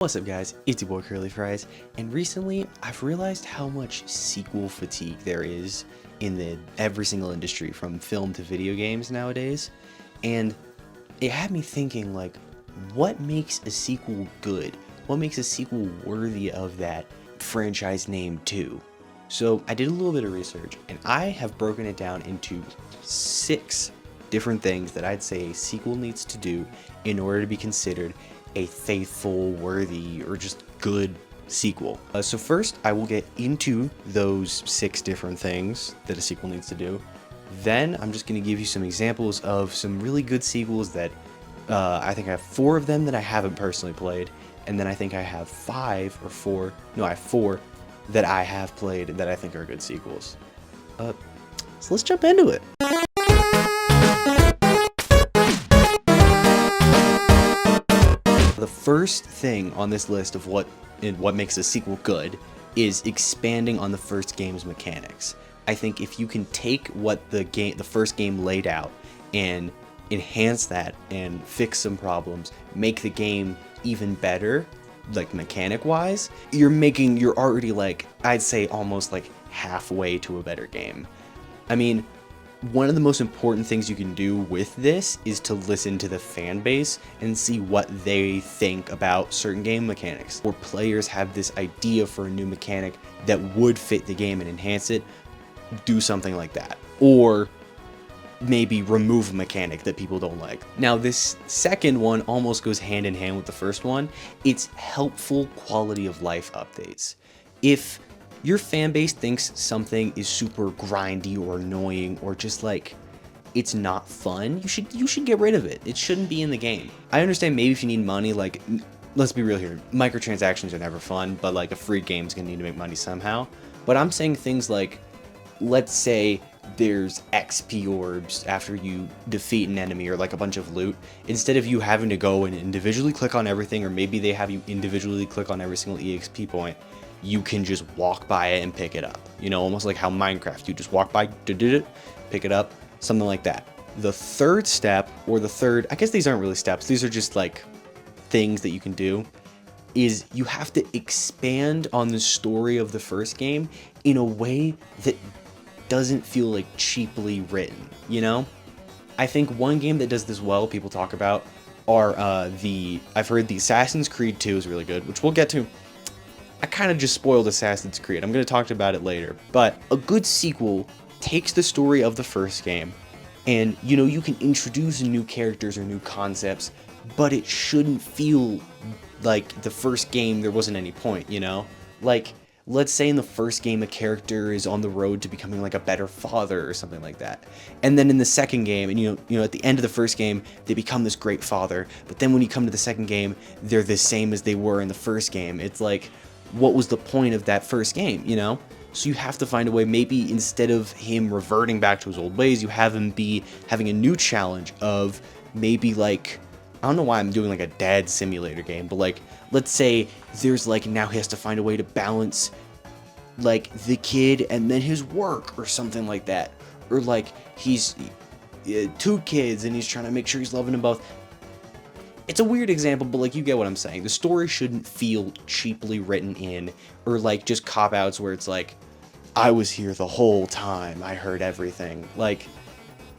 What's up guys, it's your boy CurlyFries, and recently I've realized how much sequel fatigue there is in every single industry from film to video games nowadays, and it had me thinking like, what makes a sequel good? What makes a sequel worthy of that franchise name too? So I did a little bit of research, and I have broken it down into 6 different things that I'd say a sequel needs to do in order to be considered a faithful, worthy, or just good sequel. So first, I will get into those 6 different things that a sequel needs to do. Then I'm just going to give you some examples of some really good sequels that I think I have 4 of them that I haven't personally played, and then I think I have 5 or 4, no, I have 4 that I have played that I think are good sequels. So let's jump into it. The first thing on this list of what makes a sequel good is expanding on the first game's mechanics. I think if you can take what the first game laid out and enhance that and fix some problems, make the game even better, like mechanic wise, you're already, like, I'd say almost like halfway to a better game. I mean, one of the most important things you can do with this is to listen to the fan base and see what they think about certain game mechanics. Or players have this idea for a new mechanic that would fit the game and enhance it, do something like that. Or maybe remove a mechanic that people don't like. Now this second one almost goes hand in hand with the first one. It's helpful quality of life updates. If your fan base thinks something is super grindy or annoying or just like it's not fun, you should get rid of it. It shouldn't be in the game. I understand maybe if you need money, like, let's be real here, microtransactions are never fun, but like a free game's gonna need to make money somehow. But I'm saying things like, let's say there's XP orbs after you defeat an enemy or like a bunch of loot. Instead of you having to go and individually click on everything, or maybe they have you individually click on every single EXP point, you can just walk by it and pick it up. You know, almost like how Minecraft, you just walk by, pick it up, something like that. The third step, or I guess these aren't really steps, these are just like things that you can do, is you have to expand on the story of the first game in a way that doesn't feel like cheaply written, you know? I think one game that does this well, people talk about, are I've heard the Assassin's Creed 2 is really good, which we'll get to. I kind of just spoiled Assassin's Creed. I'm going to talk about it later. But a good sequel takes the story of the first game and, you know, you can introduce new characters or new concepts, but it shouldn't feel like the first game there wasn't any point, you know? Like, let's say in the first game a character is on the road to becoming like a better father or something like that. And then in the second game, and you know at the end of the first game, they become this great father, but then when you come to the second game, they're the same as they were in the first game. It's like, what was the point of that first game, you know? So you have to find a way, maybe instead of him reverting back to his old ways, you have him be having a new challenge of maybe like, I don't know why I'm doing like a dad simulator game, but like, let's say there's like, now he has to find a way to balance like the kid and then his work or something like that. Or like he's 2 kids and he's trying to make sure he's loving them both. It's a weird example, but like, you get what I'm saying. The story shouldn't feel cheaply written in, or like just cop-outs where it's like, I was here the whole time, I heard everything. Like,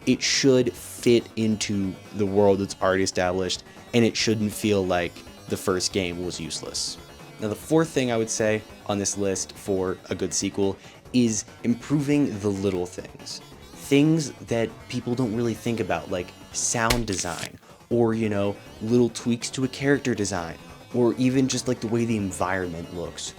it should fit into the world that's already established, and it shouldn't feel like the first game was useless. Now, the fourth thing I would say on this list for a good sequel is improving the little things. Things that people don't really think about, like sound design, or, you know, little tweaks to a character design, or even just like the way the environment looks,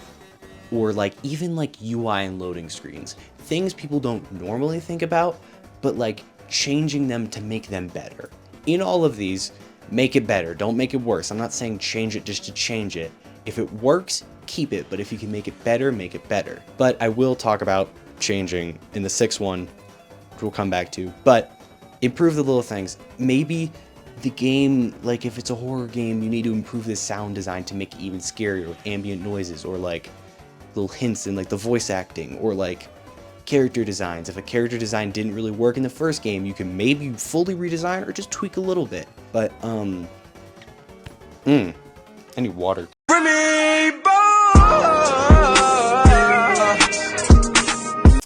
or like even like UI and loading screens. Things people don't normally think about, but like changing them to make them better. In all of these, make it better, don't make it worse. I'm not saying change it just to change it. If it works, keep it, but if you can make it better, make it better. But I will talk about changing in the 6th one, which we'll come back to, but improve the little things. Maybe the game, like if it's a horror game, you need to improve the sound design to make it even scarier with ambient noises, or like little hints in like the voice acting, or like character designs. If a character design didn't really work in the first game, you can maybe fully redesign or just tweak a little bit. But I need water.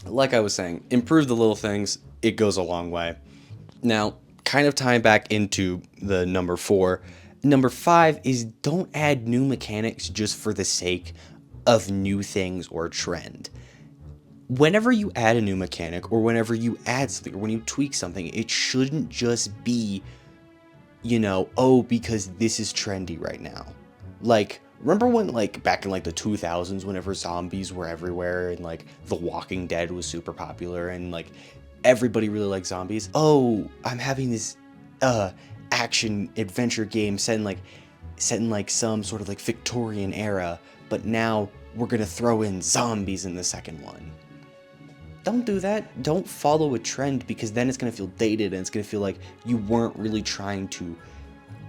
Like I was saying, improve the little things, it goes a long way. Now, kind of tying back into the number 4, number 5 is don't add new mechanics just for the sake of new things or trend. Whenever you add a new mechanic, or whenever you add something, or when you tweak something, it shouldn't just be, oh, because this is trendy right now. Like, remember when, like, back in, like, the 2000s, whenever zombies were everywhere, and, like, The Walking Dead was super popular, and, like, everybody really liked zombies? Oh, I'm having this, action adventure game set in, like, some sort of, like, Victorian era, but now we're gonna throw in zombies in the second one. Don't do that. Don't follow a trend, because then it's going to feel dated, and it's going to feel like you weren't really trying to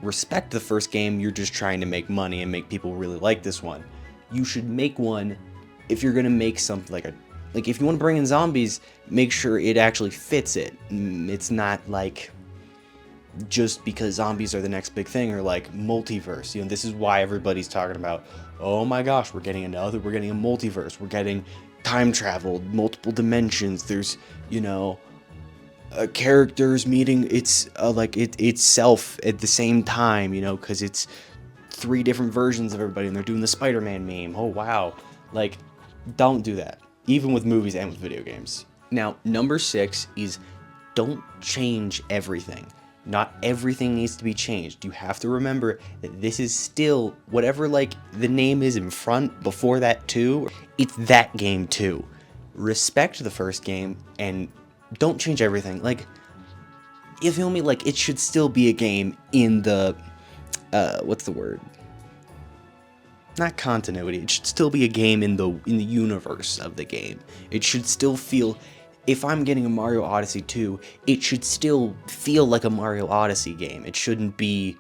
respect the first game. You're just trying to make money and make people really like this one. You should make one, if you're going to make something like if you want to bring in zombies, make sure it actually fits it. It's not like just because zombies are the next big thing, or like multiverse. This is why everybody's talking about, oh my gosh, we're getting a multiverse, we're getting time travel, multiple dimensions. There's, characters meeting itself at the same time, because it's 3 different versions of everybody, and they're doing the Spider-Man meme. Oh wow. Like, don't do that, even with movies and with video games. Now, number 6 is don't change everything. Not everything needs to be changed. You have to remember that this is still, whatever, like, the name is in front before that too, it's that game too. Respect the first game and don't change everything. Like, you feel me? Like, it should still be a game in the, what's the word? Not continuity. It should still be a game in the universe of the game. It should still feel, if I'm getting a Mario Odyssey 2, it should still feel like a Mario Odyssey game. It shouldn't be,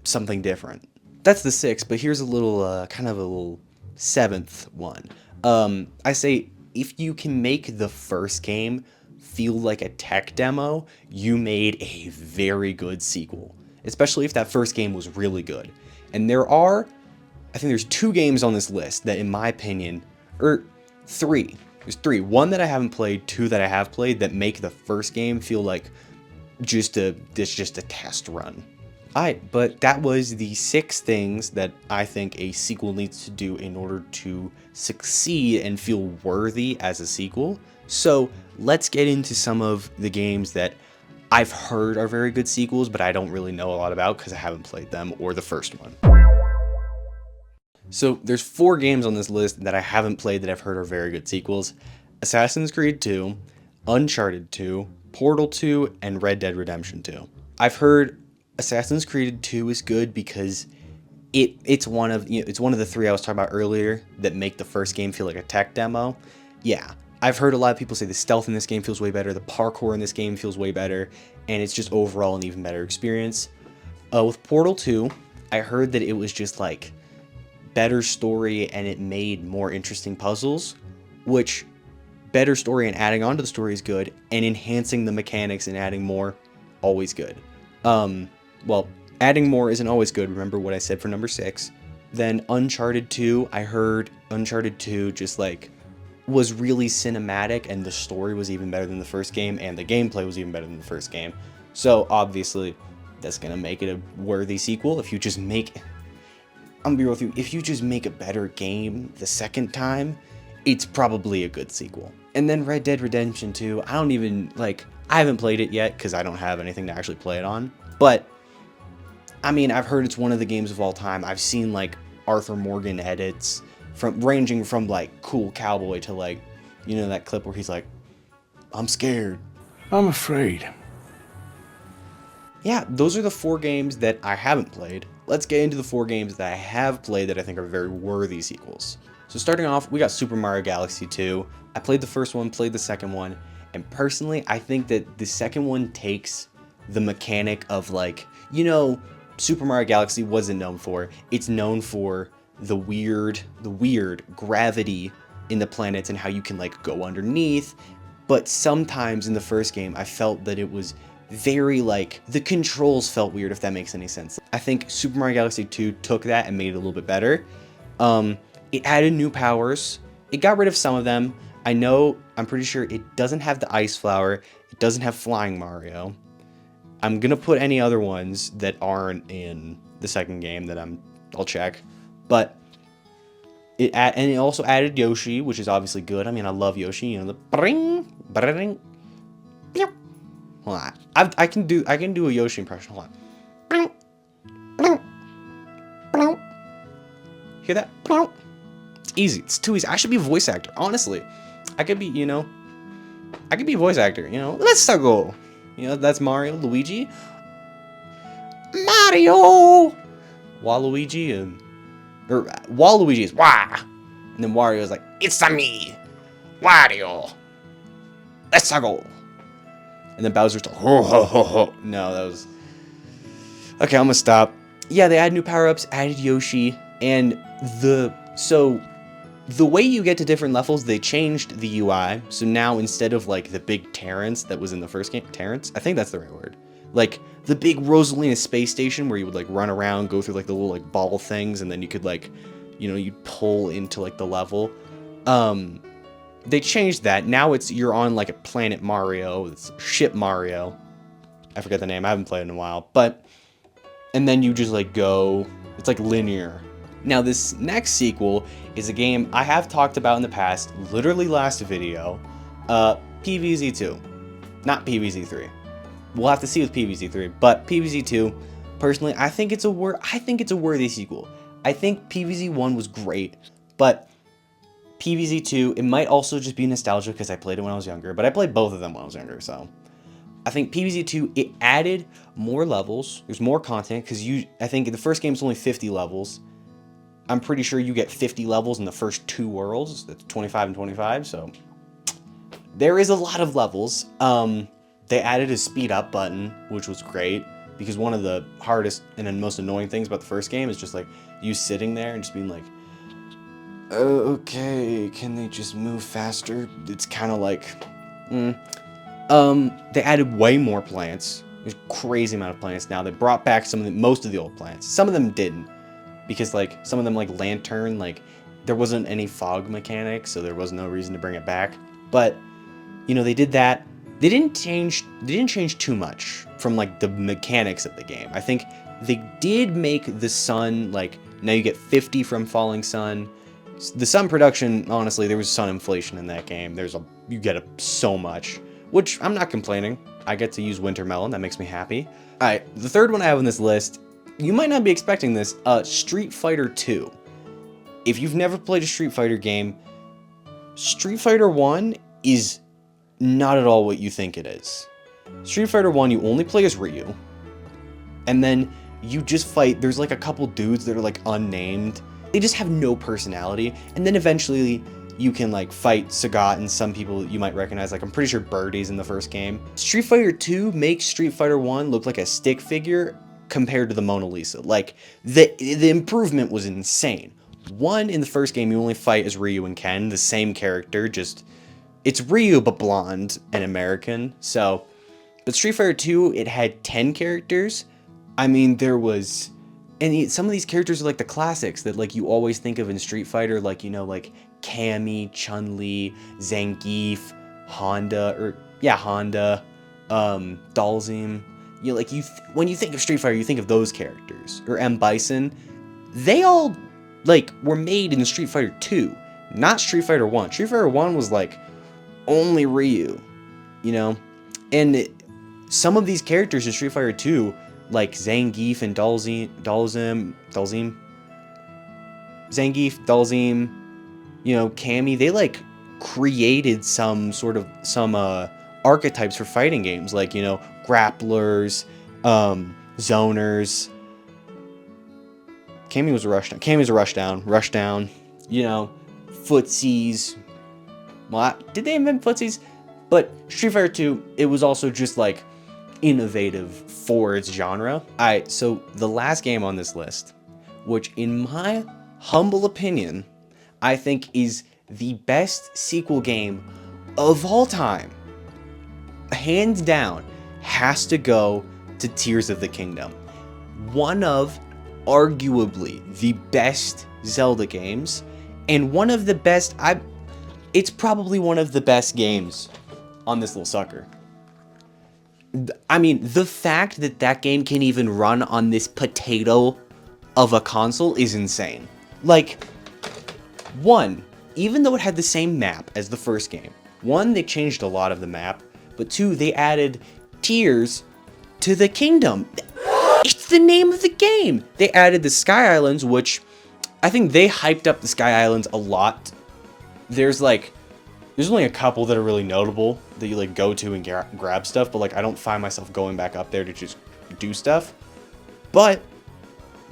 something different. That's the 6th, but here's a little, kind of a little 7th one. I say, if you can make the first game feel like a tech demo, you made a very good sequel. Especially if that first game was really good. And I think there's 2 games on this list that, in my opinion, 3. There's 3. 1 that I haven't played, 2 that I have played, that make the first game feel like just a test run. Alright, but that was the 6 things that I think a sequel needs to do in order to succeed and feel worthy as a sequel. So let's get into some of the games that I've heard are very good sequels, but I don't really know a lot about because I haven't played them or the first one. So there's 4 games on this list that I haven't played that I've heard are very good sequels: Assassin's Creed 2, Uncharted 2, Portal 2, and Red Dead Redemption 2. I've heard Assassin's Creed 2 is good because it's one of the 3 I was talking about earlier that make the first game feel like a tech demo. Yeah, I've heard a lot of people say the stealth in this game feels way better, the parkour in this game feels way better, and it's just overall an even better experience. With Portal 2, I heard that it was just like better story and it made more interesting puzzles, which better story and adding on to the story is good, and enhancing the mechanics and adding more, always good. Well, adding more isn't always good, remember what I said for number 6. Then Uncharted 2, I heard Uncharted 2 just like was really cinematic, and the story was even better than the first game, and the gameplay was even better than the first game. So obviously that's gonna make it a worthy sequel. If you just make, I'm gonna be real with you, if you just make a better game the second time, it's probably a good sequel. And then Red Dead Redemption 2, I haven't played it yet because I don't have anything to actually play it on, but I mean, I've heard it's one of the games of all time. I've seen like Arthur Morgan edits ranging from like Cool Cowboy to like, that clip where he's like, I'm scared. I'm afraid. Yeah, those are the 4 games that I haven't played. Let's get into the 4 games that I have played that I think are very worthy sequels. So starting off, we got Super Mario Galaxy 2. I played the first one, played the second one, and personally, I think that the second one takes the mechanic of like, Super Mario Galaxy wasn't known for. It's known for the weird gravity in the planets and how you can like go underneath. But sometimes in the first game, I felt that it was very like, the controls felt weird, if that makes any sense. I think Super Mario Galaxy 2 took that and made it a little bit better. It added new powers. It got rid of some of them. I'm pretty sure it doesn't have the Ice Flower. It doesn't have Flying Mario. I'm gonna put any other ones that aren't in the second game that I'll check. But it also added Yoshi, which is obviously good. I mean, I love Yoshi. You know, the bring, bring. Hold on, I can do a Yoshi impression. Hold on. Hear that? It's easy. It's too easy. I should be a voice actor. Honestly, I could be a voice actor. You know, let's go. You know, that's Mario, Luigi, Mario, Waluigi, or Waluigi is wah, and then Wario is like, it's a me, Wario, let's go. And then Bowser's like, ho ho ho ho. No, that was okay. I'm gonna stop. Yeah, they added new power-ups, added Yoshi, and the way you get to different levels, they changed the UI. So now instead of like the big Terrence that was in the first game, Terrence, I think that's the right word. Like the big Rosalina space station where you would like run around, go through like the little like ball things, and then you could like, you know, you'd pull into like the level. They changed that. Now you're on like a planet Mario, it's ship Mario. I forget the name. I haven't played it in a while, and then you just like go. It's like linear. Now this next sequel is a game I have talked about in the past, literally last video, PvZ2, not PvZ3. We'll have to see with PvZ3, but PvZ2, personally, I think it's a worthy sequel. I think PvZ1 was great, but PvZ2, it might also just be nostalgia because I played it when I was younger, but I played both of them when I was younger, so. I think PvZ2, it added more levels, there's more content, because I think the first game's only 50 levels. I'm pretty sure you get 50 levels in the first 2 worlds. That's 25 and 25, so there is a lot of levels. They added a speed up button, which was great, because one of the hardest and then most annoying things about the first game is just like you sitting there and just being like, okay, can they just move faster? It's kind of like, they added way more plants. There's a crazy amount of plants now. They brought back most of the old plants. Some of them didn't. Because like some of them like Lantern, like there wasn't any fog mechanic, so there was no reason to bring it back. But you know, they did that. They didn't change too much from like the mechanics of the game. I think they did make the sun like now you get 50 from falling sun. The sun production, honestly, there was sun inflation in that game. You get so much, which I'm not complaining. I get to use Winter Melon, that makes me happy. All right, the third one I have on this list. You might not be expecting this, Street Fighter 2. If you've never played a Street Fighter game, Street Fighter 1 is not at all what you think it is. Street Fighter 1, you only play as Ryu, and then you just fight, there's like a couple dudes that are like unnamed. They just have no personality, and then eventually you can like fight Sagat and some people you might recognize, like I'm pretty sure Birdie's in the first game. Street Fighter 2 makes Street Fighter 1 look like a stick figure compared to the Mona Lisa. Like, the improvement was insane. One, in the first game, you only fight as Ryu and Ken, the same character, just, it's Ryu but blonde and American, so, but Street Fighter 2, it had 10 characters. I mean, there was, and some of these characters are like the classics that like you always think of in Street Fighter, like, you know, like Cammy, Chun-Li, Zangief, Honda, Dalsim. You know, like when you think of Street Fighter, you think of those characters. Or M. Bison. They all, like, were made in Street Fighter 2, not Street Fighter 1. Street Fighter 1 was, like, only Ryu, you know? And some of these characters in Street Fighter 2, like Zangief and Dalsim, you know, Cammy, they, like, created some archetypes for fighting games, like, you know, grapplers, zoners. Cammy's a rushdown, you know, footsies. Well, did they invent footsies? But Street Fighter 2, it was also just like innovative for its genre. Alright, so the last game on this list, which in my humble opinion, I think is the best sequel game of all time. Hands down. has to go to Tears of the Kingdom. One of, arguably, the best Zelda games, and one of the best, it's probably one of the best games on this little sucker. I mean, the fact that that game can even run on this potato of a console is insane. Like, one, even though it had the same map as the first game, one, they changed a lot of the map, but two, they added Tears to the Kingdom. It's the name of the game. They added the Sky Islands, which I think they hyped up the Sky Islands a lot. There's only a couple that are really notable that you like go to and grab stuff, but like I don't find myself going back up there to just do stuff. But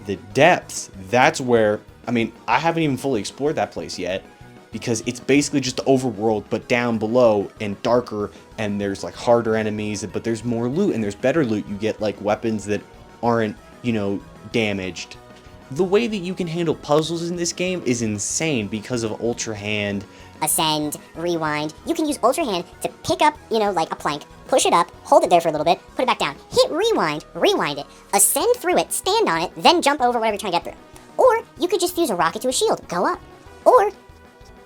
the depths, that's where, I mean, I haven't even fully explored that place yet, because it's basically just the overworld, but down below and darker, and there's like harder enemies, but there's more loot and there's better loot. You get like weapons that aren't, you know, damaged. The way that you can handle puzzles in this game is insane because of Ultra Hand, Ascend, Rewind. You can use Ultra Hand to pick up, you know, like a plank, push it up, hold it there for a little bit, put it back down, hit Rewind, rewind it, ascend through it, stand on it, then jump over whatever you're trying to get through. Or you could just fuse a rocket to a shield, go up. Or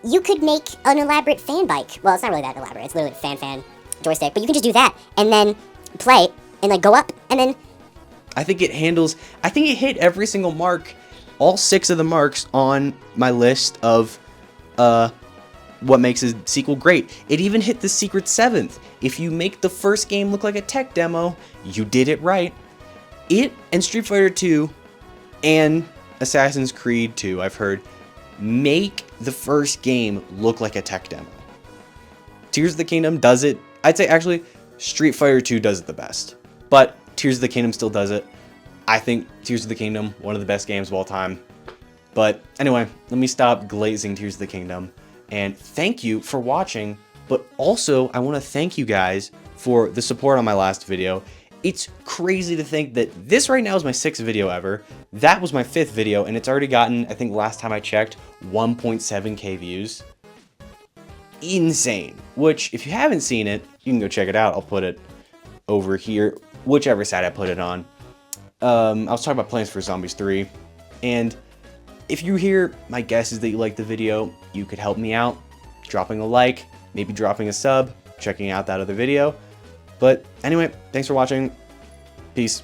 you could make an elaborate fan bike. Well, it's not really that elaborate. It's literally a fan joystick, but you can just do that and then play and like go up and then. I think it hit every single mark, all 6 of the marks on my list of what makes a sequel great. It even hit the secret 7th. If you make the first game look like a tech demo, you did it right. It and Street Fighter 2 and Assassin's Creed 2, I've heard, make the first game look like a tech demo. Tears of the Kingdom does it. I'd say actually Street Fighter 2 does it the best, but Tears of the Kingdom still does it. I think Tears of the Kingdom, one of the best games of all time. But anyway, let me stop glazing Tears of the Kingdom. And thank you for watching. But also, I want to thank you guys for the support on my last video. It's crazy to think that this right now is my 6th video ever. That was my 5th video, and it's already gotten, I think last time I checked, 1.7k views. Insane. Which, if you haven't seen it, you can go check it out. I'll put it over here, whichever side I put it on. I was talking about Plants vs. Zombies 3, and if you hear my guess is that you liked the video, you could help me out, dropping a like, maybe dropping a sub, checking out that other video. But anyway, thanks for watching. Peace.